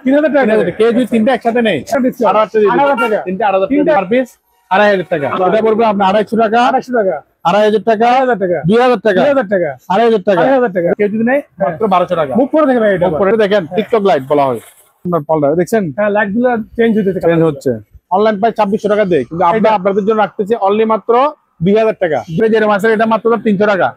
3000 টাকা কেউ যদি তিনটা একসাথে নেই 8000 টাকা তিনটা 8000 টাকা পার পিস 2500 টাকা এটা পড়বে আপনার 250 টাকা 2500 টাকা 2000 টাকা 2500 টাকা কেউ যদি নেই মাত্র 1200 টাকা মুখ করে দেখেন এটা মুখ করে দেখেন টিকটক লাইট বলা হয় আপনার পাল্টা দেখছেন হ্যাঁ লাইট গুলো চেঞ্জ হচ্ছে অনলাইন প্রায় 2600 টাকা দেয় কিন্তু আমরা আপনাদের জন্য রাখতেছি অনলি মাত্র 2000 টাকা যে মাসের এটা মাত্র 300 টাকা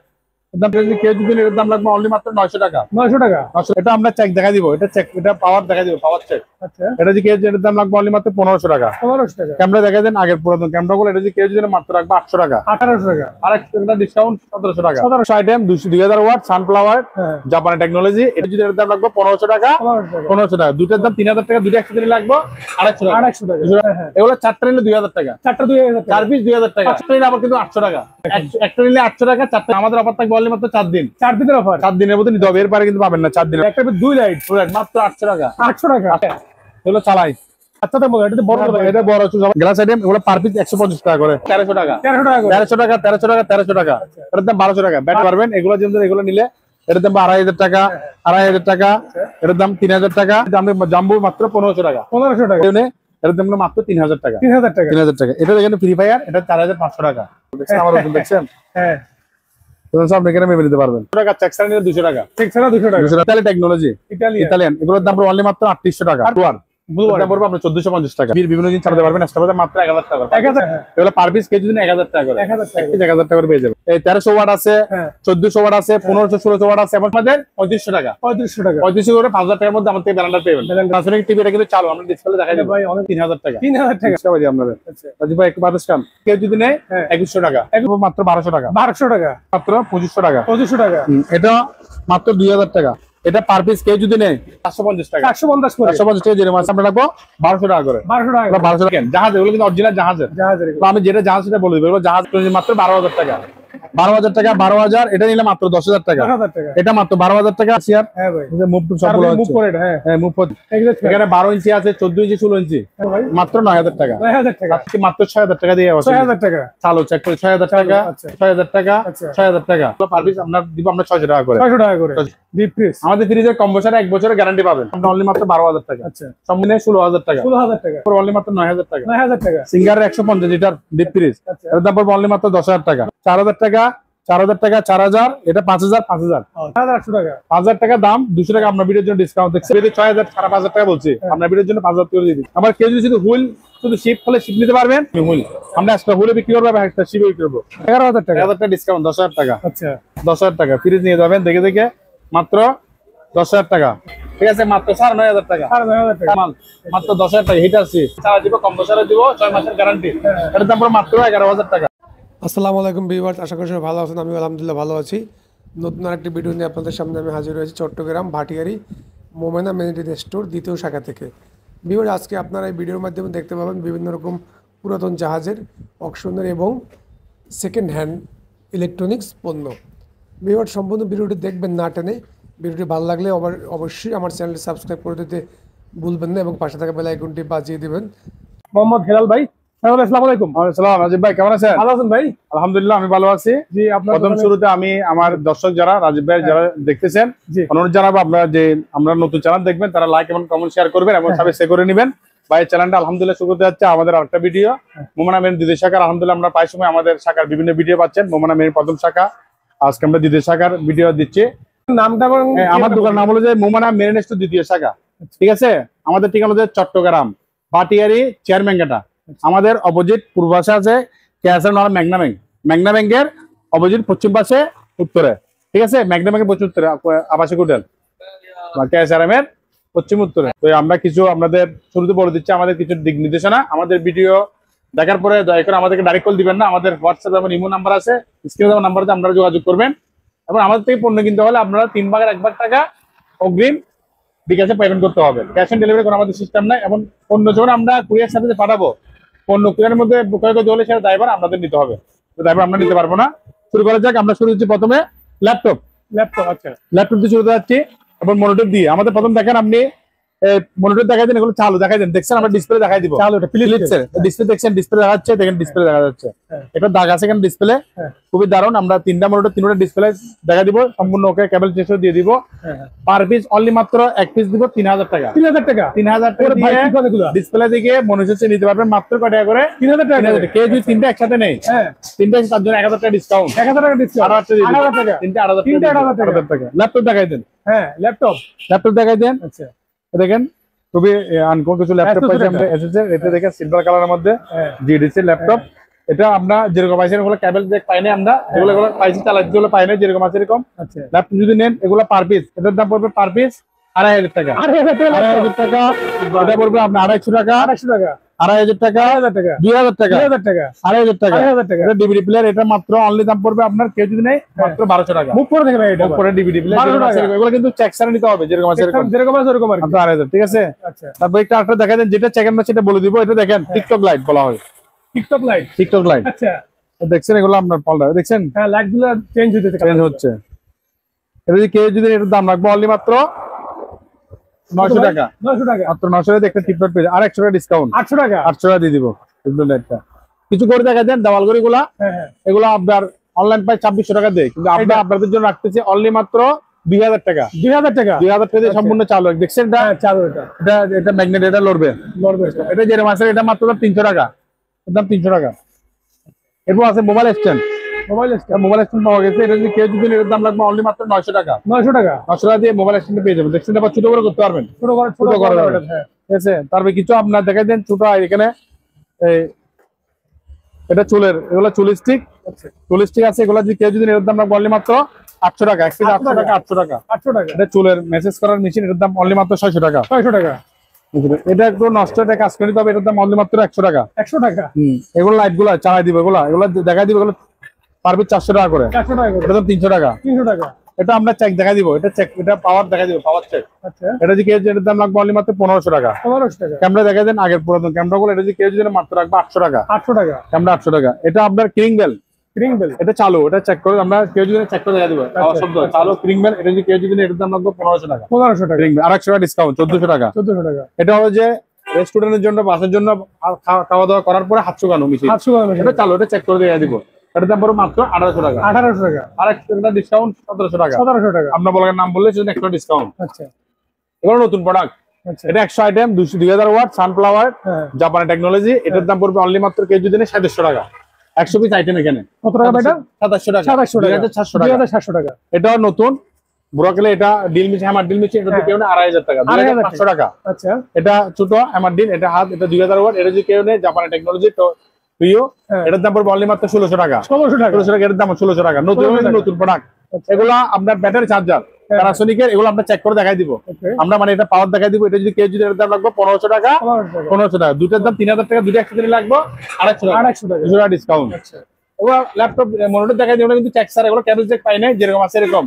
কেউ যদি এর দাম লাগবে অনলি মাত্র 900 টাকা 900 টাকা এটা আমরা চেক দেখা দিব এটা চেক এটা পাওয়ার দেখা দিব পাওয়ার চেক আচ্ছা এটা যে কেউ এর দাম লাগবে অনলি মাত্র 1500 টাকা 1500 টাকা ক্যামেরা দেখা দেন আগের পুরাতন ক্যামেরাগুলো এটা যে কেউ যদি মাত্র রাখবে 800 টাকা 1800 টাকা আর একটা ডিসকাউন্ট 1700 টাকা 1700 আইটেম 2000 ওয়াট সানফ্লাওয়ার জাপানি টেকনোলজি এটা যদি এর দাম লাগবে 1500 টাকা 1500 টাকা দুইটার দাম 3000 টাকা দুইটা একসাথে লাগবে 250 টাকা এগুলো চারটা নিলে 2000 টাকা চারটা 2000 টাকা চার পিস 2000 টাকা একটা নিলে আবার কিন্তু 800 টাকা একটা নিলে 800 টাকা চারটা আমাদের অফার থাকবে অনলি মাত্র 4 দিন 4 দিনের অফার 4 দিনের মধ্যে নিতে হবে এর পরে কিন্তু পাবেন না 4 দিনের একটা 2 লাইট মাত্র 800 টাকা 800 টাকা এগুলো চালাই আচ্ছা তো এটা বড় এটা বড় গ্লাস আইটেম এগুলো পার পিস 150 টাকা করে 1300 টাকা 1300 টাকা 1300 টাকা এর দাম 1200 টাকা ব্যাট পারবেন এগুলো যেমন এগুলো নিলে এর দাম 2500 টাকা 2500 টাকা এর দাম 3000 টাকা দাম জাম্বো মাত্র 1500 টাকা 1500 টাকা এর দাম মাত্র 3000 টাকা 3000 টাকা এটা দেখেন ফ্রি ফায়ার এটা 4500 টাকা দেখছেন আমার ওজন দেখছেন হ্যাঁ সব এখানে মেমে নিতে পারবেন টাকা চেকসারা নিলে 200 টাকা চেকসারা 200 টাকা ইতালি টেকনোলজি ইতালিয়ান এগুলোর দাম অনলি মাত্র 3800 টাকা বুধবার পড়বে আপনার 1450 টাকা বিভিন্ন দিন চালাতে পারবেন এক্সট্রা মাত্র 1000 টাকা 1000 এগুলো পার পিস কেজি দিন 1000 টাকা করে 1000 টাকা করে পেয়ে যাবেন এই 1300 ওয়াট আছে 1400 ওয়াট আছে 1500 1600 ওয়াট আছে এবং আমাদের 3500 টাকা 3500 করে 5000 টাকার মধ্যে আমাদের থেকে ব্যালেন্ডার পেয়ে যাবেন ট্রান্সফারিং টিভিটা কিন্তু চালু আমরা ডিসপ্লে দেখাই দেব ভাই অনেক 3000 টাকা 3000 টাকা সবাই আপনাদের আচ্ছা রাজীব ভাই একটু বাতাস কাম কেউ যদি নেয় 2100 টাকা মাত্র 1200 টাকা 1200 টাকা মাত্র 2500 টাকা 2500 টাকা এটা মাত্র 2000 টাকা এটা পার পিস কেউ যদি নেয় 750 টাকা 750 করে 750 টাকা জেরে মাছ আমরা রাখবো 1200 টাকা করে 1200 টাকা জাহাজ এগুলো কিন্তু অরিজিনাল জাহাজের আমি যেটা জাহাজ সেটা বলে দেব জাহাজ মাত্র 12000 টাকা 12000 টাকা 12000 এটা নিলে মাত্র 10000 টাকা এটা মাত্র 12000 টাকা আছে আর হ্যাঁ ভাই মুভ সবগুলো মুভ করে হ্যাঁ মুভ এখানে 12 ইঞ্চি আছে 14 ইঞ্চি 16 ইঞ্চি মাত্র 9000 টাকা 9000 টাকা আজকে মাত্র 6000 টাকা দিয়ে আছে 6000 টাকা চালু চেক করে 6000 টাকা 6000 টাকা 6000 টাকা পার পিস আমরা দিব আমরা 600 টাকা করে 600 টাকা করে ডিপ ফ্রিজ আমাদের ফ্রিজের কম্বোসারে 1 বছরের গ্যারান্টি পাবেন আমরা অনলি মাত্র 12000 টাকা আচ্ছা সম্পূর্ণ 16000 টাকা 16000 টাকা পর অনলি মাত্র 9000 টাকা 9000 টাকা সিঙ্গারের 150 লিটার ডিপ ফ্রিজ এর দাম পড়বে অনলি মাত্র 10000 টাকা 4000 টাকা 4000 টাকা 4000 এটা 5000 5000 5800 টাকা 5000 টাকা দাম 200 টাকা আপনার ভিডিওর জন্য ডিসকাউন্ট দেখছি যদি 6000 5500 টাকা বলছি আপনার ভিডিওর জন্য 5000 করে দিয়ে দিই আবার কেউ যদি হুইল শুধু শিপ হলে শিপ নিতে পারবেন হুইল আমরা আজকে হুইলে বিক্রি করব আর একটা শিপে বিক্রি করব 11000 টাকা 1000 টাকা ডিসকাউন্ট 10000 টাকা আচ্ছা 10000 টাকা ফ্রিজ নিয়ে যাবেন দেখে দেখে মাত্র 10000 টাকা ঠিক আছে মাত্র 9500 টাকা 9500 টাকা মাত্র 10000 টাকা হিটার সি চালা দিব কম্প্রেসরে দিব 6 মাসের গ্যারান্টি এর দাম মাত্র 11000 টাকা আসসালামু আলাইকুম ভিউয়ার্স আশা করি সবাই ভালো আছেন আমি আলহামদুলিল্লাহ ভালো আছি নতুন আরেকটি ভিডিও নিয়ে আপনাদের সামনে আমি হাজির হয়েছি চট্টগ্রাম ভাটিয়ারি মোমেনা মেনিটি স্টোর দ্বিতীয় শাখা থেকে ভিউয়ার্স আজকে আপনারা এই ভিডিওর মাধ্যমে দেখতে পাবেন বিভিন্ন রকম পুরাতন জাহাজের অকশনের এবং সেকেন্ড হ্যান্ড ইলেকট্রনিক্স পণ্য ভিউয়ার্স সম্পূর্ণ ভিডিওটি দেখবেন না টেনে ভিডিওটি ভালো লাগলে অবশ্যই আমার চ্যানেলটি সাবস্ক্রাইব করে দিতে ভুলবেন না এবং পাশে থাকা বেল আইকনটি বাজিয়ে দিবেন মোহাম্মদ হেলাল ভাই আসসালামু আলাইকুম আসসালাম রাজীব ভাই কেমন আছেন ভালো আছেন ভাই আলহামদুলিল্লাহ আমি ভালো আছি জি আপনার প্রথম শুরুতে আমি আমার দর্শক যারা রাজীব ভাই যারা দেখতেছেন অনুরোধ জানাবো আপনারা যে আমরা নতুন চ্যানেল দেখবেন তারা লাইক এবং কমেন্ট শেয়ার করবেন এবং সাবস্ক্রাইব করে নেবেন ভাই চ্যানেলটা আলহামদুলিল্লাহ শুরু করতে যাচ্ছে আমাদের আরেকটা ভিডিও মোমেনা মেরিন দ্বিতীয় শাখার আলহামদুলিল্লাহ আমরা প্রায় সময় আমাদের শাখার বিভিন্ন ভিডিও পাচ্ছেন মোমেনা মেরিন প্রথম শাখা আজকে আমরা দ্বিতীয় শাখার ভিডিও দিচ্ছি নামটা আমার দোকান নাম হলো যে মোমেনা মেরিন স্টোর দ্বিতীয় শাখা ঠিক আছে আমাদের ঠিকানা হচ্ছে চট্টগ্রাম ভাটিয়ারি চেয়ারম্যানঘাটা আমাদের অপোজিট পূর্ব পাশে আছে ক্যাসার নর ম্যাগনা ব্যাংকের অপোজিট পশ্চিম পাশে উত্তরে ঠিক আছে ম্যাগনা ব্যাংকের পশ্চিম উত্তরে আবাসিক হোটেল ক্যাসার এর পশ্চিম উত্তরে তো আমরা কিছু আপনাদের শুরুতে বলে দিচ্ছি আমাদের কিছু দিক নির্দেশনা আমাদের ভিডিও দেখার পরে দয়া করে আমাদেরকে ডাইরেক্ট কল দিবেন না আমাদের হোয়াটসঅ্যাপ এবং ইমো নাম্বার আছে স্ক্রিনে দেওয়া নাম্বারে আপনারা যোগাযোগ করবেন এবং আমাদের থেকে পণ্য কিনতে হলে আপনারা 3 ভাগের 1 ভাগ টাকা অগ্রিম বিকাশে পেমেন্ট করতে হবে ক্যাশ অন ডেলিভারি কোনো আমাদের সিস্টেম নাই এবং পণ্য যখন আমরা কুরিয়ার সার্ভিসে পাঠাবো পণ্য কুরিয়ারের মধ্যে ক্রয় করতে হলে সেটা ড্রাইভার আপনাদের নিতে হবে ড্রাইভার আমরা নিতে পারবো না শুরু করা যাক আমরা শুরু হচ্ছি প্রথমে ল্যাপটপ আচ্ছা ল্যাপটপ দিয়ে শুরু যাচ্ছি এবং মনিটর দিয়ে আমাদের প্রথম দেখেন আপনি মনিটর দেখাই দেন, এগুলো চালু দেখাই দেন, দেখছেন আমরা ডিসপ্লে দেখাই দিব। চালু এটা ফিলিপসের ডিসপ্লে দেখছেন, ডিসপ্লে দেখাচ্ছে, দেখেন ডিসপ্লে দেখা যাচ্ছে, এটা দাগ আছে কেন ডিসপ্লে, খুবই দারুণ। আমরা তিনটা মনিটর তিনটা ডিসপ্লে দেখা দিব, সম্পূর্ণ ওকে, কেবল চেসও দিয়ে দিব। পার পিস অনলি মাত্র এক পিস দিব 3000 টাকা। 3000 টাকা 3000 টাকা দিয়ে ডিসপ্লে দিকে মনিটর নিতে পারবেন মাত্র কত টাকা করে? 3000 টাকা। কেউ যদি তিনটা একসাথে নেই, তিনটা তার জন্য 1000 টাকা ডিসকাউন্ট। 1000 টাকা ডিসকাউন্ট। 8000 টাকা। তিনটা 8000 টাকা। ল্যাপটপ দেখাই দেন। ল্যাপটপ দেখাই দেন। আচ্ছা দেখেন খুবই আনকমন কিছু ল্যাপটপ পাইছি আমরা এসএসএর। এটা দেখেন সিলভার কালারের মধ্যে জিডিসি ল্যাপটপ। এটা আমরা যেরকম পাইছি এগুলো কেবল জ্যাক পাই না, আমরা এগুলো পাইছি চালাতে, যেগুলো পাই না যেরকম আছে এরকম। আচ্ছা ল্যাপটপ যদি নেন এগুলো পার পিস, এটার দাম পড়বে পার পিস 2500 টাকা। 2500 টাকা। এটা পড়বে আপনার 250 টাকা। 250 টাকা। 2500 টাকা। 2000 টাকা। 2000 টাকা। 2000 টাকা। 2500 টাকা। 2000 টাকা। এটা ডিভিডি প্লেয়ার, এটা মাত্র অনলি দাম পড়বে আপনার কেউ যদি নেই মাত্র 1200 টাকা। মুখ করে দেখবেন এটা। মুখ করে ডিভিডি প্লেয়ার এগুলো কিন্তু চেক ছাড়া নিতে হবে, যেরকম আছে এরকম। যেরকম আছে এরকম আর কি। আপনার 2000, ঠিক আছে। আচ্ছা তারপর একটা আরেকটা দেখা দেন, যেটা চেক আমরা সেটা বলে দিব। এটা দেখেন টিকটক লাইট বলা হয়, টিকটক লাইট। TikTok light. আচ্ছা দেখছেন এগুলো আপনার পাল্টা দেখছেন, হ্যাঁ লাইটগুলো চেঞ্জ হচ্ছে। এটা যদি কেউ যদি এটার দাম রাখবো অনলি মাত্র 900 টাকা। 900 টাকা। মাত্র 900 টাকা একটা টিপটপ পেয়ে আর 100 টাকা ডিসকাউন্ট। 800 টাকা। 800 টাকা দিয়ে দিব টিপটপ লাইটটা। কিছু করে দেখা দেন দেওয়াল গড়িগুলা, হ্যাঁ এগুলো আপনার অনলাইন প্রায় 2600 টাকা দেয়, কিন্তু আমরা আপনাদের জন্য রাখতেছি অনলি মাত্র 2000 টাকা। 2000 টাকা। 2000 টাকা দিয়ে সম্পূর্ণ চালু। দেখছেন এটা চালু এটা। এটা ম্যাগনেট, এটা লড়বে। এটা যেরকম আছে এটা মাত্র 300 টাকা, দাম 300 টাকা। এরপর আছে মোবাইল স্ট্যান্ড। মোবাইল স্ট্যান্ড পাওয়া গেছে। এটা যদি কেউ যদি এর দাম লাগবে অনলি মাত্র 900 টাকা। 900 টাকা। 900 টাকা দিয়ে মোবাইল স্ট্যান্ড পেয়ে যাবেন। দেখছেন আবার ছোট করে করতে পারবেন, ছোট করে যাবেন। হ্যাঁ ঠিক আছে। তারপরে কিছু আপনার দেখাই দেন ছোট এখানে এটা চুলের, এগুলো চুল স্টিক। চুল স্টিক আছে, এগুলো যদি কেউ যদি এর দাম লাগবে অনলি মাত্র 800 টাকা। 1 পিস 800 টাকা। 800 টাকা। 800 টাকা। এটা চুলের মেসেজ করার মেশিন, এর দাম অনলি মাত্র 600 টাকা। 600 টাকা। এটা একটু নষ্ট, এটা কাজ করে দিতে হবে, এটার দাম অনলি মাত্র 100 টাকা। 100 টাকা। এগুলো লাইট গুলা চালাই দিবে, এগুলো দেখাই দিবে, এগুলো পারবে 400 টাকা করে। 400 টাকা করে। এটা দাম 300 টাকা। 300 টাকা। এটা আমরা চেক দেখা দিব, এটা চেক, এটা পাওয়ার দেখা দিব, পাওয়ার চেক। আচ্ছা এটা যদি কেউ এর দাম লাগবে অনলি মাত্র 1500 টাকা। 1500 টাকা। ক্যামেরা দেখা দেন আগের পুরাতন ক্যামেরাগুলো, এটা যদি কেউ যদি মাত্র রাখবে 800 টাকা। 800 টাকা। ক্যামেরা 800 টাকা। এটা আপনার ক্রিং বেল। ক্রিং বেল। এটা চালু, এটা চেক করে আমরা কেউ যদি চেক করে দেখা দিব, আওয়াজ শব্দ চালু ক্রিং বেল। এটা যদি কেউ যদি এর দাম লাগবে 1500 টাকা। 1500 টাকা। ক্রিং বেল আর 100 টাকা ডিসকাউন্ট, 1400 টাকা। 1400 টাকা। এটা হলো যে রেস্টুরেন্টের জন্য, বাসের জন্য খাওয়া দাওয়া করার পরে হাত শুকানো মেশিন। 800 টাকা। এটা চালু, এটা চেক করে দেখা দিব। এটার দাম পড়বে মাত্র 1800 টাকা। 1800 টাকা। আর 100 টাকা ডিসকাউন্ট 1700 টাকা। 1700 টাকা। আপনার বলার নাম বললে সেজন্য 100 ডিসকাউন্ট। আচ্ছা এগুলো নতুন প্রোডাক্ট। আচ্ছা এটা 100 আইটেম, 2000 ওয়াট সানফ্লাওয়ার, হ্যাঁ জাপানি টেকনোলজি। এটার দাম পড়বে অনলি মাত্র কেজি দিনে 2700 টাকা। 100 পিস আইটেম এখানে কত টাকা এটা? 2700 টাকা। 2700 টাকা। 2700 টাকা। 2700 টাকা। এটাও নতুন ব্রোকেলে, এটা ডিল মিশে, হ্যামার ডিল মিশে। এটা কেউ নেই 2500 টাকা। 2500 টাকা। আচ্ছা এটা ছোট হ্যামার ডিল, এটা হাত, এটা 2000 ওয়াট। এটা যদি কেউ নেই জাপানি টেকনোলজি তো প্রিয়, এটার দাম পড়বে অনলি মাত্র 1600 টাকা। 1600 টাকা। 1600 টাকা। এর দাম 1600 টাকা। নতুন প্রোডাক্ট। এগুলা আপনার ব্যাটারি চার্জার প্যানাসোনিকের, এগুলো আমরা চেক করে দেখাই দিব। আমরা মানে এটা পাওয়ার দেখাই দিব। এটা যদি কেউ যদি এর দাম লাগবে 1500 টাকা। 1500 টাকা। দুটার দাম 3000 টাকা। দুটো একসাথে লাগবে 250 টাকা। 250 টাকা। 200 টাকা ডিসকাউন্ট। এগুলো ল্যাপটপ মনিটর দেখাই দিব, কিন্তু চেক স্যার এগুলো কেবল চেক পাই না, যেরকম আছে এরকম।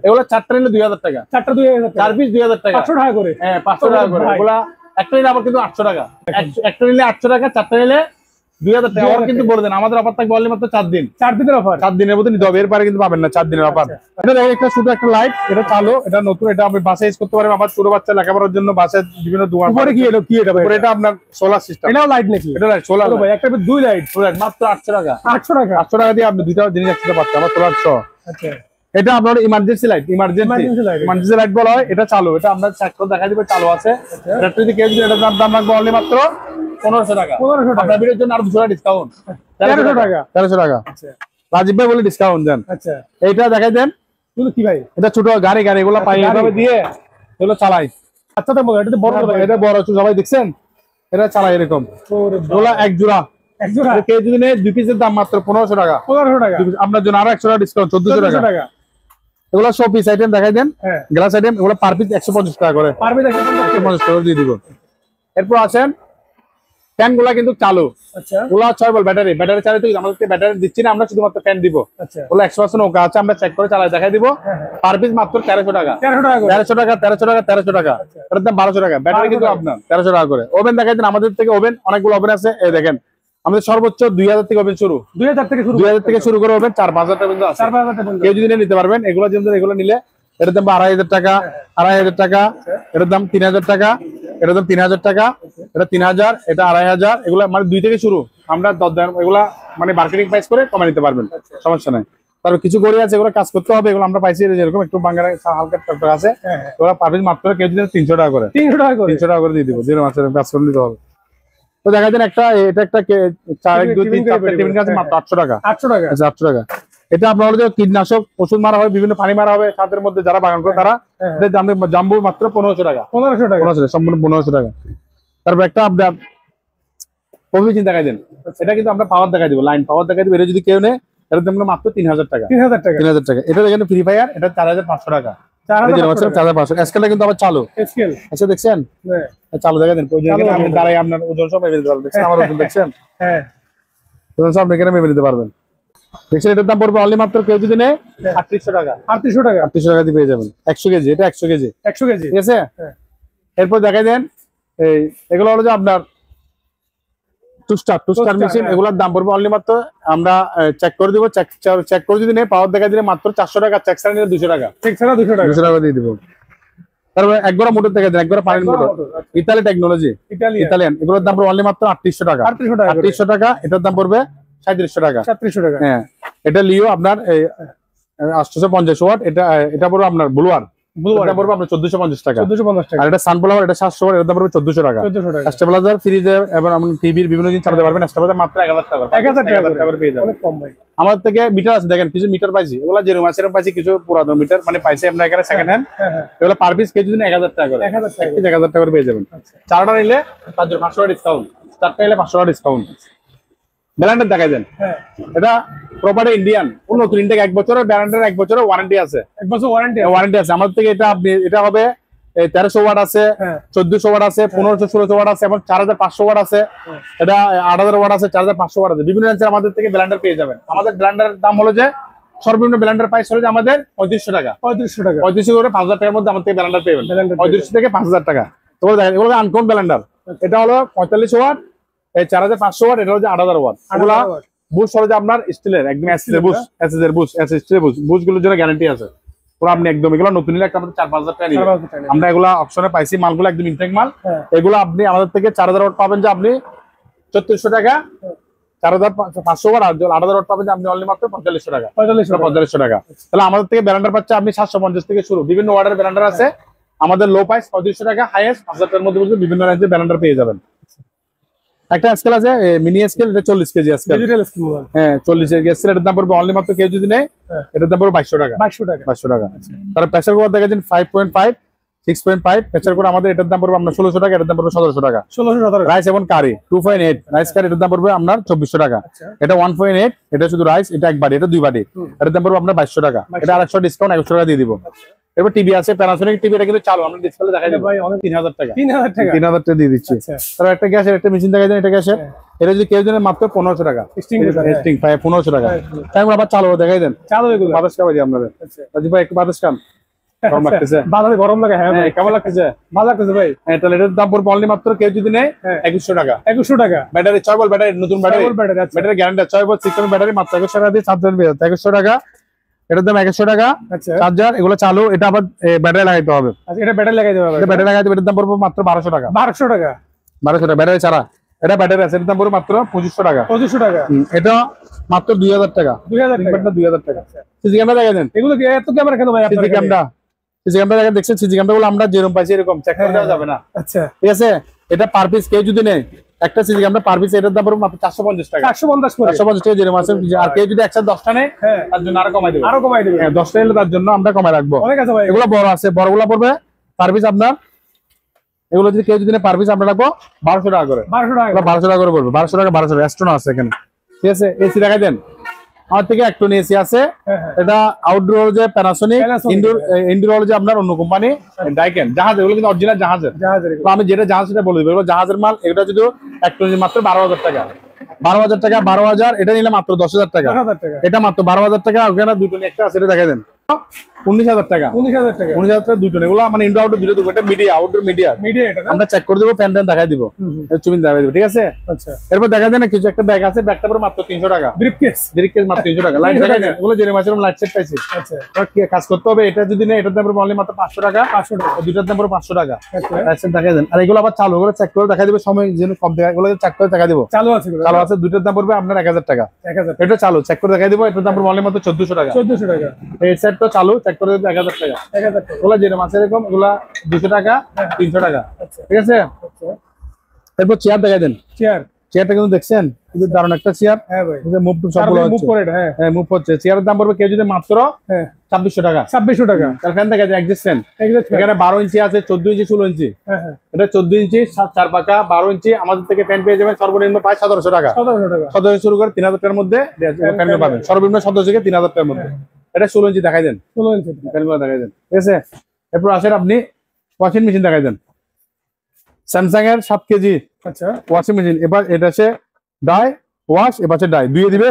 এগুলো 4টা নিলে 2000 টাকা। 4টা 2000 টাকা। 4 পিস 2000 টাকা। 500 টাকা করে। হ্যাঁ 500 টাকা করে। এগুলা একটা নিলে আবার কিন্তু 800 টাকা। একটা নিলে 800 টাকা, 4টা নিলে 2000 টাকা। আবার কিন্তু বলে দেন আমাদের অফার থাকবে অনলি মাত্র 4 দিন। 4 দিনের অফার। 4 দিনের মধ্যে নিতে হবে, এরপরে কিন্তু পাবেন না 4 দিনের অফার। এটা দেখেন একটা ছোট একটা লাইট, এটা চালু, এটা নতুন। এটা আপনি বাসায় ইউজ করতে পারেন, আবার ছোট বাচ্চা লেখাপড়ার জন্য বাসায় বিভিন্ন দোকান। উপরে কি এটা? কি এটা ভাই? উপরে এটা আপনার সোলার সিস্টেম। এটাও লাইট নাকি? এটা লাইট সোলার ভাই একটা দুই লাইট মাত্র 800 টাকা। 800 টাকা। 800 টাকা দিয়ে আপনি দুইটা জিনিস একসাথে পাচ্ছেন, আমার সোলার সহ। আচ্ছা এটা আপনার emergency light. Emergency light। Emergency light বলা হয়। এটা চালু, এটা আমরা চেক করে দেখা দিবে চালু আছে। এটা যদি কেউ যদি এটার দাম রাখবো অনলি মাত্র 1500 টাকা। 1500 টাকা। আপনার ভিডিওর জন্য আরো 200 টাকা ডিসকাউন্ট। 1300 টাকা। 1300 টাকা। আচ্ছা রাজীব ভাই বলে ডিসকাউন্ট দেন। আচ্ছা এইটা দেখাই দেন। এগুলো কি ভাই? এটা ছোট গাড়ি এগুলো পাই এভাবে দিয়ে এগুলো চালাই। আচ্ছা তো এটা বড় ভাই। এটা বড় ছোট সবাই দেখছেন, এটা চালাই এরকম। ওরে এগুলো এক জোড়া। এক জোড়া। কেউ যদি নেয় 2 পিসের দাম মাত্র 1500 টাকা। 1500 টাকা। আপনার জন্য আরো 100 টাকা ডিসকাউন্ট, 1400 টাকা। এগুলো সব পিস আইটেম দেখাই দেন। হ্যাঁ গ্লাস আইটেম, এগুলো পার পিস 150 টাকা করে। পারবে দেখেন 150 টাকা দিয়ে দিব। এরপর আছেন ফ্যান গুলা কিন্তু চালু। আচ্ছা ওগুলা 6 ভোল্ট ব্যাটারি চালিত। আমাদেরকে ব্যাটারি দিচ্ছি না, আমরা শুধুমাত্র ফ্যান দিব। আচ্ছা ওগুলো 100% ওকে আছে, আমরা চেক করে চালাই দেখাই দিব। পার পিস মাত্র 1300 টাকা। 1300 টাকা করে। 1300 টাকা। 1300 টাকা। 1300 টাকা। এটার দাম 1200 টাকা। ব্যাটারি কিন্তু আপনার 1300 টাকা করে। ওভেন দেখাই দেন। আমাদের থেকে ওভেন অনেকগুলো ওভেন আছে, এই দেখেন আমাদের সর্বোচ্চ 2000 থেকে ওভেন শুরু। 2000 থেকে শুরু। 2000 থেকে শুরু করে ওভেন 4-5000 টাকা পর্যন্ত আছে। 4000 টাকা পর্যন্ত। কেউ যদি নিতে পারবেন, এগুলো যেমন এগুলো নিলে এটার দাম 2500 টাকা, 2500 টাকা। এটার দাম 3000 টাকা। এটা দাম 3000 টাকা, এটা 3000, এটা 2500, এগুলা মানে 2 থেকে শুরু। আমরা এগুলা মানে মার্কেটিং প্রাইস করে কমে নিতে পারবেন, সমস্যা নাই। তারপর কিছু গড়ি আছে, এগুলো কাজ করতে হবে, এগুলো আমরা পাইছি যেরকম একটু বাংলা হালকা ট্রাক্টর আছে, ওরা পারবেন মাত্র কেজি 300 টাকা করে, 300 টাকা করে 300 টাকা করে দিয়ে দিব, যেরকম আছে কাজ করে নিতে হবে। তো দেখা যায় একটা, এটা একটা 4 1 2 3 4 টিফিন আছে মাত্র 800 টাকা, 800 টাকা। আচ্ছা 800 টাকা। এটা আপনার যে কীটনাশক ওষুধ মারা হয়, বিভিন্ন পানি মারা হবে ছাদের মধ্যে, যারা বাগান করে তারা এদের দাম জাম্বু মাত্র 1500 টাকা, 1500 টাকা, 1500 সম্পূর্ণ 1500 টাকা। তারপর একটা আপনার প্রভিশন দেখাই দেন, এটা কিন্তু আমরা পাওয়ার দেখাই দিব, লাইন পাওয়ার দেখাই দিব। এটা যদি কেউ নেয় এটার দাম মাত্র 3000 টাকা, 3000 টাকা, 3000 টাকা। এটা দেখেন ফ্রি ফায়ার, এটা 4500 টাকা, 4500। স্কেলটা কিন্তু আবার চালু স্কেল আচ্ছা, দেখছেন চালু দেখা দেন, আপনি দাঁড়াই আপনার ওজন সব মেপে দিতে পারবেন, দেখছেন আমার ওজন দেখছেন, হ্যাঁ ওজন সব এখানে মেপে দিতে পারবেন, দেখছেন। এটার দাম পড়বে অনলি মাত্র কেউ যদি নেয় 3800 টাকা, 3800 টাকা, 3800 টাকা দিয়ে পেয়ে যাবেন 100 কেজি, এটা 100 কেজি, 100 কেজি, ঠিক আছে। এরপর দেখাই দেন এগুলো হলো যে আপনার টুস্টার মেশিন, এগুলোর দাম পড়বে অনলি মাত্র, আমরা চেক করে দিব, চেক করে যদি নেই পাওয়ার দেখা দিলে মাত্র 400 টাকা, চেক ছাড়া নিলে 200 টাকা, চেক ছাড়া 200 টাকা, 200 টাকা দিয়ে দিব। তারপরে একবারে মোটর দেখা দেন, একবারে পানির মোটর, ইতালি টেকনোলজি, ইতালিয়ান, এগুলোর দাম পড়বে অনলি মাত্র 3800 টাকা, 3800 টাকা। এটার দাম পড়বে 3700 টাকা, 3700 টাকা, হ্যাঁ। এটা লিও আপনার 850 ওয়াট, এটা পড়বে আপনার ব্লুয়ার, এটা পড়বে আপনার 1450 টাকা, 1450 টাকা। আর এটা সানফ্লাওয়ার, এটা 700 ওয়াট, এর দাম পড়বে 1400 টাকা, 1400 টাকা। স্টেবিলাইজার ফ্রিজে এবং আপনি টিভির বিভিন্ন জিনিস চালাতে পারবেন, স্টেবিলাইজার মাত্র 1000 টাকা, 1000 টাকা করে পেয়ে যাবেন। অনেক কম ভাই। আমাদের থেকে মিটার আছে, দেখেন কিছু মিটার পাইছি, এগুলা যেরকম আছে এরকম পাইছি, কিছু পুরাতন মিটার মানে পাইছি আপনার এখানে সেকেন্ড হ্যান্ড, এগুলো পার পিস কেজি 1000 টাকা করে, 1000 টাকা, 1000 টাকা করে পেয়ে যাবেন। চারটা নিলে তার জন্য 500 টাকা ডিসকাউন্ট, চারটা নিলে 500 টাকা ডিসকাউন্ট। ব্র্যান্ডের দেখাই দেন, এটা প্রপার্টি ইন্ডিয়ান, নতুন ইনটেক, 1 বছরের ব্র্যান্ডের, 1 বছরের ওয়ারেন্টি আছে, 1 বছর ওয়ারেন্টি, ওয়ারেন্টি আছে আমাদের থেকে। এটা আপনি এটা হবে 1300 ওয়াট আছে, 1400 ওয়াট আছে, 1500 1600 ওয়াট আছে, এবং 4500 ওয়াট আছে, এটা 8000 ওয়াট আছে, 4500 ওয়াট আছে, বিভিন্ন রেঞ্জের আমাদের থেকে ব্র্যান্ডার পেয়ে যাবেন। আমাদের ব্র্যান্ডারের দাম হলো যে সর্বনিম্ন ব্র্যান্ডার প্রাইস হলো যে আমাদের 3500 টাকা, 3500 টাকা, 3500 করে 5000 টাকার মধ্যে আমাদের থেকে ব্র্যান্ডার পেয়ে যাবেন, 3500 থেকে 5000 টাকা। তোমরা দেখেন এগুলো আনকমন ব্র্যান্ডার, এটা হলো 45 ওয়াট, 4500 ওয়াট, এটা হলো যে 8000 ওয়াট। এগুলা বুশ হলো যে আপনার স্টিলের, একদম স্টিলের বুশ, এসএস বুশ, স্টিলের বুশ, বুশগুলোর জন্য গ্যারান্টি আছে পুরো। আপনি একদম এগুলো নতুন নিলে একটা 4-5000 টাকা নিবে, আমরা এগুলো অপশনে পাইছি, মালগুলো একদম ইনটেক মাল। এগুলো আপনি আমাদের থেকে 4000 ওয়াট পাবেন যে আপনি 3400 টাকা, 4500 ওয়াট, আর 8000 ওয়াট পাবেন যে আপনি অনলি মাত্র 4500 টাকা, 4500 টাকা। তাহলে আমাদের থেকে ব্র্যান্ডার পাচ্ছে আপনি 750 থেকে শুরু, বিভিন্ন ওয়াটের ব্র্যান্ডার আছে আমাদের, লো প্রাইস 3500 টাকা, হাইয়েস্ট 5000 টাকার মধ্যে বিভিন্ন রেঞ্জের ব্র্যান্ডার পেয়ে যাবেন। একটা স্কেল আছে মিনি স্কেল, এটা 40 কেজি স্কেল, ডিজিটাল স্কেল, হ্যাঁ 40 কেজি স্কেল, এটার দাম পড়বে অনলি মাত্র কেউ যদি নেয় এটার দাম পড়বে 2200 টাকা, 2200 টাকা, 2200 টাকা। তার প্রেসার কুকার দেখেন 5.5 6.5 প্রেসার কুকার, আমাদের এটার দাম পড়বে আপনার 1600 টাকা, এটার দাম পড়বে 1700 টাকা, 1617 রাইস এবং কারি 2.8 রাইস কারি, এটার দাম পড়বে আপনার 2400 টাকা, এটা 1.8, এটা শুধু রাইস, এটা এক বাটি, এটা 2 বাটি, এটার দাম পড়বে আপনার 2200 টাকা, এটা 100 ডিসকাউন্ট 100 টাকা দিয়ে দিব। এবার টিভি আছে প্যানাসোনিক টিভি, এটা কিন্তু চালু, আমরা ডিসপ্লে দেখাই দেব ভাই, অনেক 3000 টাকা, 3000 টাকা, 3000 টাকা দিয়ে দিচ্ছি। তারপর একটা গ্যাসের একটা মেশিন দেখাই দেন, এটা গ্যাসের, এটা যদি কেউ জানে মাত্র 1500 টাকা, স্টিং 1500 টাকা। তাই আমরা আবার চালু দেখাই দেন, চালু এগুলো বাতাস খাওয়া দিই আপনাদের, রাজীব ভাই একটু বাতাস খান, গরম লাগতেছে, বাজারে গরম লাগে, হ্যাঁ ভাই, কেমন লাগতেছে? ভালো লাগতেছে ভাই। তাহলে এটার দাম পড়বে অনলি মাত্র কেউ যদি নেয় 2100 টাকা, 2100 টাকা। ব্যাটারি 6 ভোল্ট ব্যাটারি, নতুন battery, battery guarantee 6 volt system battery, মাত্র 2100 টাকা দিয়ে চার্জার পেয়ে যাচ্ছে, 2100 টাকা। এটার দাম 2100 টাকা, আচ্ছা চার্জার এগুলো চালু, এটা আবার ব্যাটারি লাগাইতে হবে, আচ্ছা, এটা ব্যাটারি লাগাই দেব ভাই, এটা ব্যাটারি লাগাইতে, এটার দাম পড়বে মাত্র 1200 টাকা, 1200 টাকা, 1200 টাকা ব্যাটারি ছাড়া, এটা ব্যাটারি আছে, এটার দাম পড়বে মাত্র 2500 টাকা, 2500 টাকা, এটা মাত্র 2000 টাকা, 2000 টাকা, 2000 টাকা। সিসি ক্যামেরা দেখা দেন, এগুলো কি এত ক্যামেরা কেন ভাই আপনার? সিসি ক্যামেরা দেখেন, দেখছেন সিসি ক্যামেরা গুলো আমরা যেরকম পাইছি এরকম চেক করে দেওয়া যাবে না, আচ্ছা ঠিক আছে। এটা পার পিস কেউ যদি নেয় একটা সিসি ক্যামেরা পার পিস, এটার দাম পড়বে মাত্র 450 টাকা, 450 করে, 450 টাকা যেরকম আছে। আর কেউ যদি একসাথে 10টা নেয় তার জন্য আরো কমাই দেবে, আরো কমাই দেবে, হ্যাঁ 10টা নিলে তার জন্য আমরা কমাই রাখবো, অনেক আছে ভাই। এগুলো বড় আছে, বড়গুলো পড়বে পার পিস আপনার, এগুলো যদি কেউ যদি নেয় পার পিস আমরা রাখবো 1200 টাকা করে, 1200 টাকা, 1200 টাকা করে পড়বে, 1200 টাকা, 1200 এস্ট্রোনা আছে এখানে, ঠিক আছে। এসি দেখাই দেন, আমার থেকে একটু এসি আছে, এটা আউটডোর যে প্যানাসোনিক, ইনডোর হলো যে আপনার অন্য কোম্পানি ডাইকেন, জাহাজ, এগুলো কিন্তু অরিজিনাল জাহাজের, আমি যেটা জাহাজ সেটা বলে দেবো, জাহাজের মাল। এটা যদি একটু মাত্র 12000 টাকা, 12000 টাকা, 12000, এটা নিলে মাত্র 10000 টাকা, এটা মাত্র 12000 টাকা। ওখানে দুটো একটা আছে, এটা দেখাই দেন, 19,000 টাকা। 19,000 টাকা। 19,000 টাকা দুটো এগুলো মানে ইনডোর আউটডোর দুটো দুটো, এটা মিডিয়া আউটডোর মিডিয়া এটা না? আমরা চেক করে দেবো, ফ্যান দেখাই দিব, তুমি দেখাই দিব, ঠিক আছে? আচ্ছা। এরপর দেখা যায় না কিছু একটা ব্যাগ আছে, ব্যাগটা পরে মাত্র 300 টাকা। ব্রিফকেস মাত্র 300 টাকা। লাইট দেখাই দেন, ওগুলো জেনে মাছের লাইট সেট পাইছি। আচ্ছা। কাজ করতে হবে, এটা যদি না এটার দাম অনলি মাত্র 500 টাকা। 500 টাকা। দুইটার দাম পরে 500 টাকা। আচ্ছা। লাইট সেট দেখাই দেন। আর এগুলো আবার চালু, ওগুলো চেক করে দেখা দিবে, সময় যেন কম দেখা, এগুলো চেক করে দেখা দিব। চালু আছে এগুলো? চালু আছে, দুইটার দাম পড়বে আপনার 1000 টাকা। 1000। এটা চালু, চেক করে দেখাই দিব, এটার দাম পড়বে অনলি মাত্র 1400 টাকা। 1400 টাকা। এই সেটটা চালু, চেক করে দেব 1000 টাকা। 1000 টাকা। ওগুলা যেটা মাছের এরকম, ওগুলা 200 টাকা, 300 টাকা। আচ্ছা। ঠিক আছে? আচ্ছা। এরপর চেয়ার দেখাই দেন। চেয়ারটা কিন্তু দেখছেন, কিন্তু দারুণ একটা চেয়ার। হ্যাঁ ভাই। মুভ টু সবগুলো মুভ করে এটা। হ্যাঁ হ্যাঁ, মুভ হচ্ছে। চেয়ারের দাম পড়বে কেউ যদি মাত্র 2600 টাকা। 2600 টাকা। তার ফ্যান দেখা যায় অ্যাডজাস্ট ফ্যান। এখানে 12 ইঞ্চি আছে, 14 ইঞ্চি, 16 ইঞ্চি। হ্যাঁ হ্যাঁ। এটা 14 ইঞ্চি, 4 পাকা, 12 ইঞ্চি। আমাদের থেকে ফ্যান পেয়ে যাবেন সর্বনিম্ন প্রায় 1700 টাকা। 1700 টাকা। 1700 শুরু করে 3000 টাকার মধ্যে ফ্যান পাবেন, সর্বনিম্ন 1700 থেকে 3000 টাকার মধ্যে। এটা 16 ইঞ্চি দেখাই দেন। 16 ইঞ্চি ফ্যানগুলো দেখাই দেন, ঠিক আছে? এরপর আসেন আপনি ওয়াশিং মেশিন দেখাই দেন। স্যামসাং এর 7 কেজি আচ্ছা ওয়াশিং মেশিন। এবার এটা সে ডাই ওয়াশ, এবার ডাই দুইয়ে দিবে,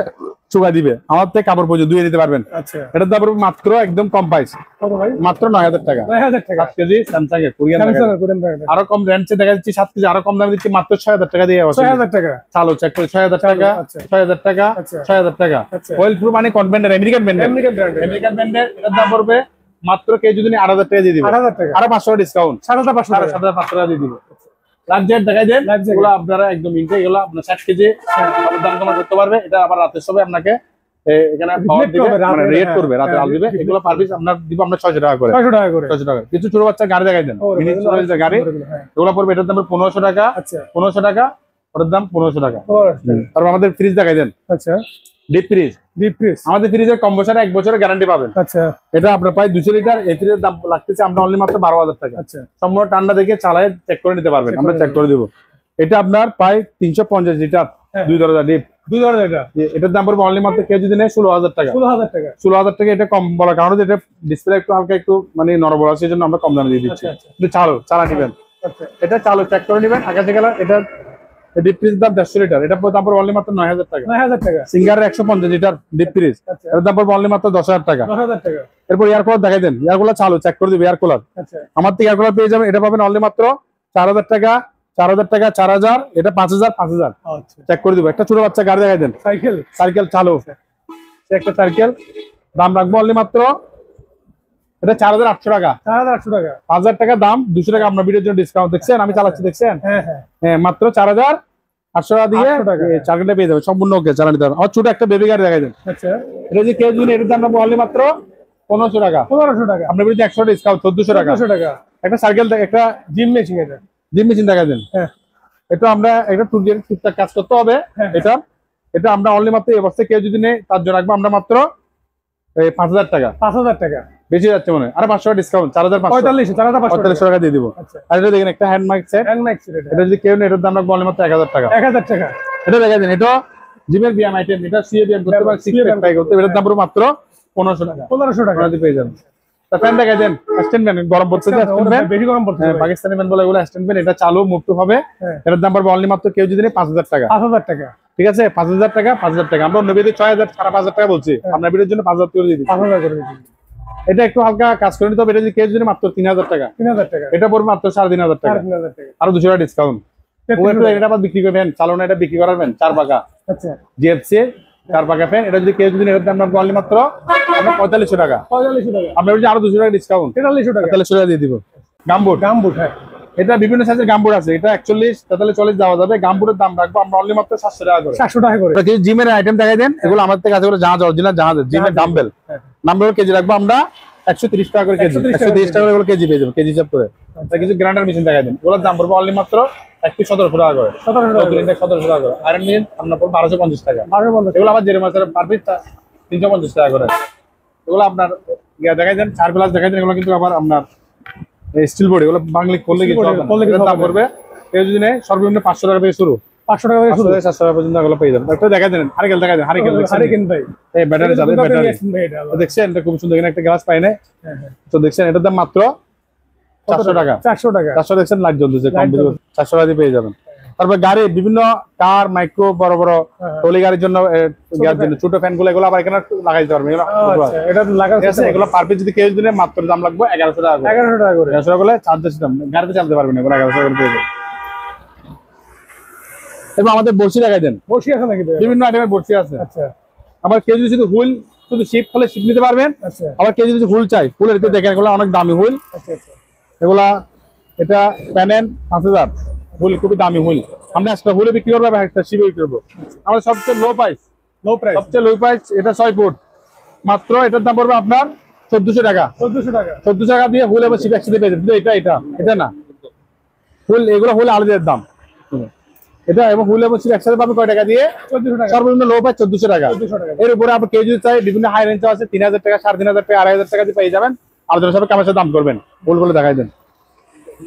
চুকা দিবে। আমার থেকে কাপড় পর্যন্ত দুইয়ে দিতে পারবেন। আচ্ছা। এটার দাম পড়বে মাত্র একদম কম প্রাইস, কত ভাই? মাত্র 9000 টাকা। 9000 টাকা। 7 কেজি স্যামসাং এর কোরিয়ান। স্যামসাং আরো কম রেঞ্জে দেখা যাচ্ছে 7 কেজি, আরো কম দামে দিচ্ছি মাত্র 6000 টাকা দিয়ে। 6000 টাকা। চালু, চেক করে 6000 টাকা। আচ্ছা। 6000 টাকা, আচ্ছা। 6000 টাকা। আচ্ছা। ওয়েল প্রুফ মানে কনভেন্ডার, আমেরিকান ব্র্যান্ডের। আমেরিকান ব্র্যান্ডের এটার দাম পড়বে মাত্র কেউ যদি 8000 টাকা দিয়ে দিবে। 8000 টাকা। আরো 500 টাকা ডিসকাউন্ট, 7500 টাকা। 7500 টাকা দিয়ে দিব। লাক্সারি দেখাই দেন, এগুলো আপনারা একদম ইনটে, এগুলো আপনার 60 কেজি দাম কম করতে পারবে। এটা আবার রাতের সময় আপনাকে এখানে পাওয়ার দিবে, মানে রেট করবে, রাতে আল দিবে। এগুলো পার পিস আপনার দিব আমরা 600 টাকা করে। 600 টাকা করে। 600 টাকা। কিছু ছোট বাচ্চা গাড়ি দেখাই দেন, মিনি ছোট গাড়ি, এগুলো পড়বে এটার দাম 1500 টাকা। আচ্ছা 1500 টাকা, ওটার দাম 1500 টাকা। ও তারপর আমাদের ফ্রিজ দেখাই দেন। আচ্ছা ডিপ ফ্রিজ। Deep fridge. আমাদের ফ্রিজের কম বছরে 1 বছরের গ্যারান্টি পাবেন। আচ্ছা। এটা আপনার প্রায় 200 লিটার। এই ফ্রিজের দাম লাগতেছে আমরা অনলি মাত্র 12000 টাকা। আচ্ছা। সম্পূর্ণ ঠান্ডা দেখে চালায় চেক করে নিতে পারবেন, আমরা চেক করে দেব। এটা আপনার প্রায় 350 লিটার, 2 দরজা ডিপ। 2 দরজা এটা। এটার দাম পড়বে অনলি মাত্র কেউ যদি নেয় 16000 টাকা। 16000 টাকা। 16000 টাকা। এটা কম বলার কারণ হচ্ছে এটা ডিসপ্লে একটু হালকা একটু মানে নরবল আছে, সেজন্য আমরা কম দামে দিয়ে দিচ্ছি। আচ্ছা। এটা চালা নিবেন। আচ্ছা। এটা চালু চেক করে নিবেন আকাশে গেলে। এটা ডিপ ফ্রিজ দাম 150 লিটার, এটা দাম পড়বে অনলি মাত্র 9000 টাকা। 9000 টাকা। সিঙ্গারের 150 লিটার ডিপ ফ্রিজ, আচ্ছা। এর দাম পড়বে অনলি মাত্র 10000 টাকা। 10000 টাকা। এরপর এয়ার কুলার দেখাই দেন। এয়ার কুলার চালু, চেক করে দিবে এয়ার কুলার। আচ্ছা। আমার থেকে এয়ার কুলার পেয়ে যাবেন, এটা পাবেন অনলি মাত্র 4000 টাকা, 4000 টাকা, 4000, এটা 5000, 5000। আচ্ছা। চেক করে দিব। একটা ছোট বাচ্চা গাড়ি দেখাই দেন। সাইকেল চালু, একটা সাইকেল দাম রাখবো অনলি মাত্র এটা 4800 টাকা। 4800 টাকা। 5000 টাকা দাম, 200 টাকা আপনার ভিডিওর জন্য ডিসকাউন্ট। দেখছেন আমি চালাচ্ছি, দেখছেন? হ্যাঁ হ্যাঁ। হ্যাঁ, মাত্র 4800 টাকা দিয়ে 800 টাকা। চার্জারটা পেয়ে যাবে সম্পূর্ণ ওকে, চালানো দিতে হবে। আর ছোট একটা বেবি গাড়ি দেখাই দেন। আচ্ছা। এটা যে কেউ যদি এটার দাম রাখবো অনলি মাত্র 1500 টাকা। 1500 টাকা। আপনার ভিডিওতে 100 ডিসকাউন্ট, 1400 টাকা। 1400 টাকা। একটা সাইকেল, একটা জিম মেশিন এটা। জিম মেশিন দেখাই দেন। হ্যাঁ। এটা আমরা একটা টুকটাক কাজ করতে হবে। হ্যাঁ। এটা আমরা অনলি মাত্র এই অবস্থায় কেউ যদি নেই তার জন্য রাখবো আমরা মাত্র 5000 টাকা। 5000 টাকা। বেশি যাচ্ছে মনে হয়। আর 500 টাকা ডিসকাউন্ট, 4500। 4500 টাকা দিয়ে দিব। আচ্ছা। আর এটা দেখেন একটা hand mic set. Hand mic set এটা। এটা যদি কেউ নেই এটার দাম রাখবো অনলি মাত্র 1000 টাকা। 1000 টাকা। এটা দেখাই দেন। এটা জিমের বিয়াম আইটেম, এটা সিএ বিয়াম করতে পারে, 6 প্যাক পাই করতে। এটার দাম পুরো মাত্র 1500 টাকা। 1500 টাকা। আপনারা পেয়ে যাবেন। তা ফ্যান দেখাই দেন। স্ট্যান্ড ফ্যান, গরম পড়ছে যে স্ট্যান্ড ফ্যান, বেশি গরম পড়ছে। পাকিস্তানি ফ্যান বলে এগুলো স্ট্যান্ড ফ্যান। এটা চালু মুভ টু হবে। এটার দাম পড়বে অনলি মাত্র কেউ যদি নেই 5000 টাকা। 5000 টাকা। ঠিক আছে? 5000 টাকা, 5000 টাকা। আমরা অন্য ভিডিও 6000, 5500 টাকা বলছি, আপনার ভিডিওর জন্য 5000 করে দিয়ে দিচ্ছি। 5000 করে দিচ্ছি। এটা একটু হালকা কাজ করে নিতে হবে। এটা যদি কেউ যদি মাত্র 3000 টাকা। 3000 টাকা। এটা পড়বে মাত্র 3500 টাকা। 3500 টাকা। আরো 200 টাকা ডিসকাউন্ট। এটা আবার বিক্রি করবেন, চালানো এটা বিক্রি করাবেন 4 পাকা। আচ্ছা। জিএফসি 4 পাকা ফ্যান। এটা যদি কেউ যদি এর দাম রাখবো অনলি মাত্র আমরা 4500 টাকা। 4500 টাকা। আমরা বলছি আরো 200 টাকা ডিসকাউন্ট, 4300 টাকা। 4500 টাকা দিয়ে দিব। গামবুট, হ্যাঁ। এটা বিভিন্ন সাইজের গামবুট আছে। এটা 41, 43, 40 দেওয়া যাবে। গামবুটের দাম রাখবো আমরা অনলি মাত্র 700 টাকা করে। 700 টাকা করে। কিছু জিমের আইটেম দেখাই দেন। এগুলো আমাদের থেকে আছে, এগুলো জাহাজ অরিজিনাল জাহাজ, জিমের ডাম্বেল। ডাম্বেল কেজি রাখবো আমরা 130 টাকা করে কেজি। 130 টাকা করে এগুলো কেজি পেয়ে যাবো, কেজি হিসাব করে। কিছু গ্রাইন্ডার মেশিন দেখাই দেন। এগুলোর দাম পড়বে অনলি মাত্র 1700 টাকা করে। 1700 টাকা করে। আয়রন মেশিন আপনার পড়বে 1250 টাকা। এগুলো আবার জেরে মাছের পার পিস 350 টাকা করে। এগুলো আপনার দেখাই দেন। 4 প্লাস দেখাই দেন। এগুলো কিন্তু আবার আপনার স্টিল বডি, এগুলো বাংলি করলে কিছু হবে না। দাম পড়বে কেউ যদি নেয় সর্বনিম্ন 500 টাকা থেকে শুরু। 500 টাকা থেকে শুরু। 700 টাকা পর্যন্ত এগুলো পেয়ে যাবেন। একটা দেখাই দেন। হারিকেন দেখাই দেন। হারিকেন ভাই। এই ব্যাটারি চালাবে, ব্যাটারি দেখছেন? এটা খুব সুন্দর। এখানে একটা গ্লাস পাই না, তো দেখছেন এটার দাম মাত্র 400 টাকা। 400 টাকা। 400 দেখছেন লাইট জ্বলতেছে, কম 400 টাকা দিয়ে পেয়ে যাবেন। তারপর গাড়ি বিভিন্ন কার মাইক্রো বড় বড় টলি গাড়ির জন্য ছোট ফ্যান গুলো এগুলো আবার এখানে লাগাই দিতে পারবে। এটা লাগা আছে এগুলো পার পিস যদি কেউ দিলে মাত্র দাম লাগবে 1100 টাকা করে। 1100 টাকা করে। 1100 করে চার্জ দিতাম, গাড়িতে চালাতে পারবেন না, এগুলো 1100 করে পেয়ে যাবেন। এবং আমাদের বর্ষি লাগাই দেন, বসি আছে নাকি? বিভিন্ন আইটেমের বর্ষি আছে। আচ্ছা আবার কেউ যদি শুধু হুইল শুধু শিপ হলে শিপ নিতে পারবেন। আচ্ছা আবার কেউ যদি হুইল চাই, হুইলের তো দেখেন এগুলো অনেক দামি হুইল। আচ্ছা আচ্ছা এগুলা এটা প্যানেন 5000 হুইল, খুবই দামি হুইল। আমরা একটা হুইলে বিক্রি করবো, একটা শিপে বিক্রি করবো। আমাদের সবচেয়ে লো প্রাইস, সবচেয়ে লো প্রাইস এটা 6 ফুট, মাত্র এটার দাম পড়বে আপনার 1400 টাকা। 1400 টাকা। 1400 টাকা দিয়ে হুইল এবং শিপ একসাথে পেয়ে যাবেন। এটা এটা এটা না হুইল, এগুলো হুইল আলাদা দাম। এটা এবং হুইল এবং শিপ একসাথে পাবেন কয় টাকা দিয়ে? 1400 টাকা। সর্বনিম্ন লো প্রাইস 1400 টাকা। 1400 টাকা। এর উপরে আপনি কেউ যদি চাই বিভিন্ন হাই রেঞ্জ আছে 3000 টাকা, 3500 টাকা, 2500 টাকা দিয়ে পেয়ে যাবেন। আলোচনা সবাই কামের সাথে দাম করবেন, হুইলগুলো দেখাই দেন।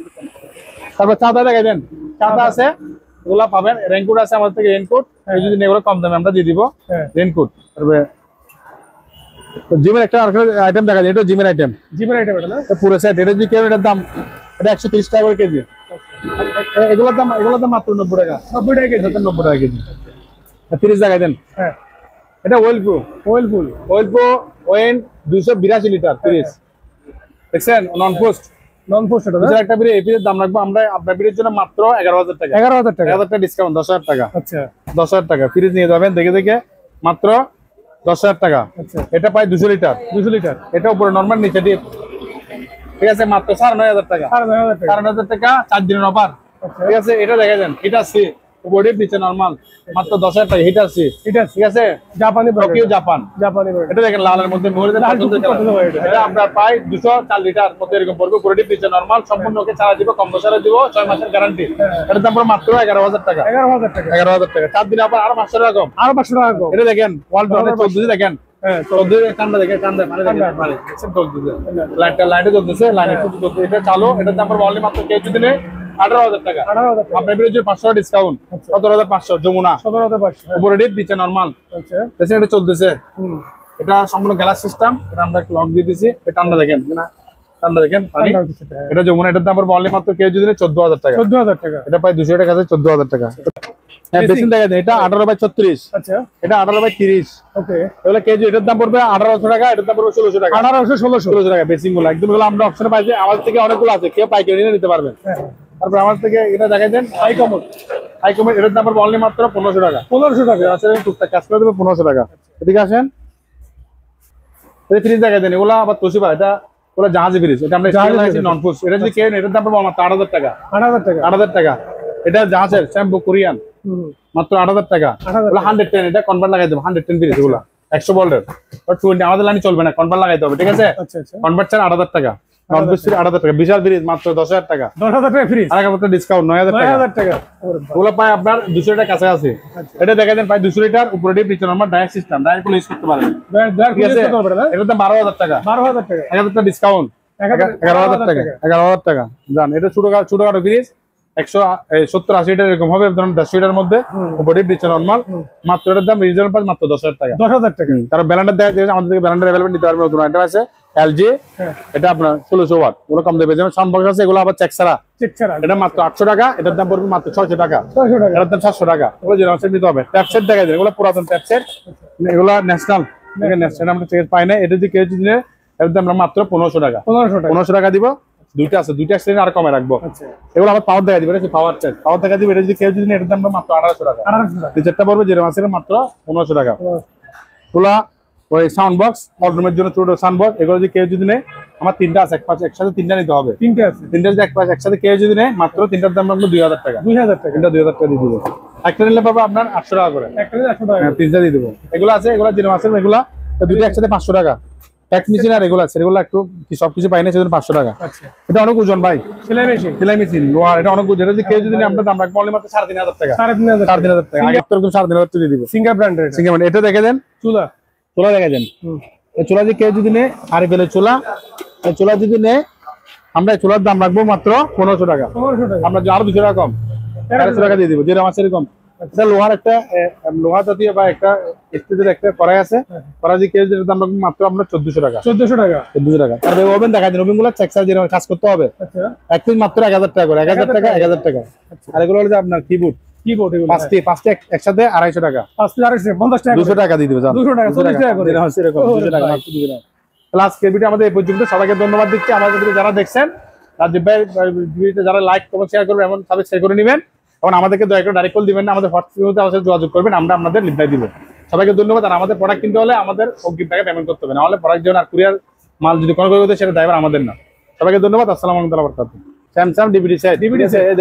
তারপর চাঁদা দেখাই দেন, চাঁদা আছে এগুলা পাবেন। রেনকোট আছে আমাদের থেকে, রেনকোট যদি এগুলো কম দামে আমরা দিয়ে দিব। রেনকোট তারপরে জিমের একটা আইটেম দেখা যায়, এটা জিমের আইটেম। জিমের আইটেম এটা না? পুরো সেট এটা যদি কেউ এটার দাম এটা 130 টাকা করে কেজি। এগুলোর দাম মাত্র 90 টাকা। 90 টাকা কেজি। 90 টাকা কেজি। 30 টাকা দেন। হ্যাঁ এটা ওয়েলপুল ওয়েন 282 লিটার 30 দেখছেন, নন পোস্ট। নন পোস্ট এটা না? একটা বিড়ি এপির দাম রাখবো আমরা আপনার বিড়ির জন্য মাত্র 11000 টাকা। 11000 টাকা। 11000 টাকা ডিসকাউন্ট, 10000 টাকা। আচ্ছা 10000 টাকা ফ্রিজ নিয়ে যাবেন দেখে দেখে, মাত্র 10000 টাকা। আচ্ছা এটা প্রায় 200 লিটার। 200 লিটার। এটা উপরে নরমাল, নিচে ডিপ। ঠিক আছে, মাত্র 9500 টাকা। 9500 টাকা। 9500 টাকা 4 দিনের অফার। ঠিক আছে, এটা দেখা যান, এটা সি উপরে ডিপ নিচে নরমাল, মাত্র 10000 টাকা। হিটার সি, এটা ঠিক আছে, জাপানি টোকিও জাপান। জাপানি এটা দেখেন লালের মধ্যে মোহরের এটা আপনার প্রায় 204 লিটার মধ্যে এরকম পড়বে। পুরো ডিপ নিচে নরমাল, সম্পূর্ণ ওকে চালা দিব, কম বছরে দিব, 6 মাসের গ্যারান্টি। এটার দাম পুরো মাত্র 11000 টাকা। 11000 টাকা। 11000 টাকা 4 দিনে আবার আরো 500 টাকা কম। আরো 500 টাকা কম। এটা দেখেন ওয়াল ডোরে 14 দেখেন। হ্যাঁ 14 ঠান্ডা দেখেন, ঠান্ডা পানি দেখেন, পানি দেখছেন 14 লাইটে জ্বলতেছে, লাইনে একটু জ্বলতেছে। এটা চালু, এটার দাম পড়বে অনলি মাত্র কেজি দিনে 18000 টাকা। 18000 টাকা। আপনার বিরুদ্ধে 500 টাকা ডিসকাউন্ট, 17500 যমুনা 17500। উপরে ডিপ নিচে নরমাল। আচ্ছা দেখছেন এটা চলতেছে। এটা সম্পূর্ণ গ্লাস সিস্টেম। এটা আমরা লক দিয়ে দিয়েছি। এটা ঠান্ডা দেখেন না, ঠান্ডা দেখেন পানি। এটা যমুনা, এটার দাম পড়বে অনলি মাত্র কেজি দিনে 14000 টাকা। 14000 টাকা। এটা প্রায় 200 টাকা আছে, 14000 টাকা। হ্যাঁ বেসিন দেখা যায়, এটা 18/36। আচ্ছা এটা 18/30। ওকে। এগুলো কেজি, এটার দাম পড়বে 1800 টাকা, এটার দাম পড়বে 1600 টাকা। 1800 1600 টাকা বেসিং গুলো একদম। এগুলো আমরা অপশনে পাইছি, আমাদের থেকে অনেকগুলো আছে, কেউ পাইকারি নিয়ে নিতে পারবেন। তারপর আমার থেকে এটা দেখাই দেন, হাই কমোড। এটার দাম পড়বে অনলি মাত্র 1500 টাকা। 1500 টাকা। আসলে টুকটাক কাজ করে দেবে 1500 টাকা। এদিকে আসেন, এই ফ্রিজ দেখাই দেন, এগুলো আবার তোশিবা, এটা ওগুলো জাহাজি ফ্রিজ। এটা আমরা নন পোস্ট। এটা যদি কেউ এটার দাম পড়বে মাত্র 8000 টাকা। 8000 টাকা। 8000 টাকা। এটা জাহাজের শ্যাম্পু কোরিয়ান, মাত্র 8000 টাকা। 110, এটা কনভার্ট লাগাই দেবো, 110 ফ্রিজ এগুলো 100 ভোল্টের। 20 আমাদের লাইনে চলবে না, কনভার্ট লাগাইতে হবে। ঠিক আছে, আচ্ছা আচ্ছা কনভার্ট ছাড়া 8000 টাকা। নন পোস্ট 8000 টাকা। বিশাল ফ্রিজ মাত্র 10000 টাকা। 10000 টাকা ফ্রিজ। আর একটা ডিসকাউন্ট 9000 টাকা। 9000 টাকা। ওগুলো পায় আপনার 200 টাকা কাছে আছে। এটা দেখা দেন প্রায় 200 লিটার, উপরে ডিপ নিচে normal, direct system, direct use করতে পারবেন। ঠিক আছে, এটার দাম 12000 টাকা। 12000 টাকা। 1000 টাকা ডিসকাউন্ট, 11000 টাকা। 11000 টাকা জান। এটা ছোটখাটো ফ্রিজ 170-80 লিটার এরকম হবে, ধরুন 100 লিটার মধ্যে, উপরে ডিপ নিচে নরমাল, মাত্র এটার দাম রিজনেবল প্রাইস মাত্র 10000 টাকা। 10000 টাকা। তারপর ব্যালেন্ডার দেখা যায়, আমাদের থেকে ব্যালেন্ডার अवेलेबल নিতে পারবেন। নতুন আইটেম আছে এলজি, এটা আপনার 1600 ওয়াট, ওগুলো কম দেবে। যেমন সাউন্ড বক্স আছে, এগুলো আবার চেক ছাড়া। এটা মাত্র 800 টাকা। এটার দাম পড়বে মাত্র 600 টাকা। 600 টাকা। এটার দাম 700 টাকা। ওগুলো জিরো সেট নিতে হবে। ট্যাপ সেট দেখা যায়, এগুলো পুরাতন ট্যাপ সেট, এগুলো ন্যাশনাল। ন্যাশনাল আমরা চেক পাই না। এটা যদি কেউ যদি নেয়, এর দাম আমরা মাত্র 1500 টাকা। 1500 টাকা দিব। দুইটা আছে, দুইটা এক্সট্রা আর কমে রাখবো। এগুলো আবার পাওয়ার দেখা দিবে, এটা পাওয়ার সেট, পাওয়ার দেখা দিবে। এটা যদি কেউ যদি নেয়, এটার দাম মাত্র 1800 টাকা। 1800 টাকা। যেটা পড়বে জিরো মাসের মাত্র 1500 টাকা। ওগুলা ওই সাউন্ড বক্স, হলরুমের জন্য ছোট সাউন্ড বক্স, এগুলো যদি কেউ যদি নেয়, আমার 3টা আছে, একসাথে 3টা নিতে হবে। 3টা আছে। 3টা যদি একসাথে কেউ যদি নেয়, মাত্র 3টার দাম আমরা 2000 টাকা। 2000 টাকা। 3টা 2000 টাকা দিয়ে দিব। একটা নিলে পাবে আপনার 800 টাকা করে। একটা নিলে 800 টাকা। হ্যাঁ 3টা দিয়ে দিব। এগুলো আছে, এগুলো জিরো মাসের, এগুলা দুইটা একসাথে 500 টাকা। ট্যাক্স মেশিন আর এগুলো আছে, এগুলো একটু সবকিছু পাই না, সেজন্য 500 টাকা। আচ্ছা এটা অনেক ওজন ভাই, সেলাই মেশিন লোহার, এটা অনেক ওজন। এটা যদি কেউ যদি নেয়, আমরা দাম রাখবো অনলি মাত্র 3500 টাকা। 3500 টাকা। আগে তো এরকম 3500 দিয়ে দিব। সিঙ্গার ব্র্যান্ডের। সিঙ্গার এটা দেখে দেন, চুলা দেখে দেন। এই চুলা যদি কেউ যদি নেয়, আর ফেলে চুলা, এই চুলা যদি নেয়, আমরা চুলার দাম রাখবো মাত্র 1500 টাকা। 1500 টাকা। আমরা আরো 200 টাকা কম, 1300 টাকা দিয়ে দিব। যেটা মাসের কম এটা লোহার একটা লোহা জাতীয় বা একটা স্টিলের একটা কড়াই আছে। কড়াই যে কেজি দাম রাখবো মাত্র আমরা 1400 টাকা। 1400 টাকা। 1400 টাকা। আর ভাই ওভেন দেখা যায়, ওভেন গুলো চেকসার যেরকম কাজ করতে হবে। আচ্ছা। এক পিস মাত্র 1000 টাকা করে, 1000 টাকা 1000 টাকা। আর এগুলো হলো যে আপনার কিবোর্ড এগুলো পাঁচটি একসাথে 250 টাকা। 50 টাকা 200 টাকা দিয়ে দিবে। 200 টাকা 40 টাকা করে। এরকম 200 টাকা মাত্র 200 টাকা। ক্লাস কেবিটি আমাদের এই পর্যন্ত। সবাইকে ধন্যবাদ দিচ্ছি। আমাদের ভিডিও যারা দেখছেন, রাজীব ভাই ভিডিওতে যারা লাইক কমেন্ট শেয়ার করবেন, এমন সাবস্ক্রাইব করে নেবেন। এবং আমাদেরকে দয়া করে ডাইরেক্ট কল দিবেন না, আমাদের হোয়াটসঅ্যাপের মধ্যে আমাদের যোগাযোগ করবেন, আমরা আপনাদের রিপ্লাই দিব। সবাইকে ধন্যবাদ। আর আমাদের প্রোডাক্ট কিনতে হলে আমাদের অগ্রিম টাকা পেমেন্ট করতে হবে, নাহলে প্রোডাক্ট যখন আর কুরিয়ার মাল যদি কোনো করতে সেটা দায়ভার আমাদের না। সবাইকে ধন্যবাদ। আসসালামু আলাইকুম ওয়া বারাকাতুহু। স্যামসাং ডিভিডি সেট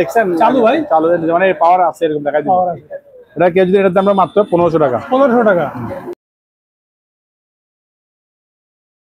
দেখছেন চালু ভাই? চালু মানে পাওয়ার আছে এরকম দেখা যায়। এটা কেজি এটার দাম মাত্র 1500 টাকা। 1500 টাকা।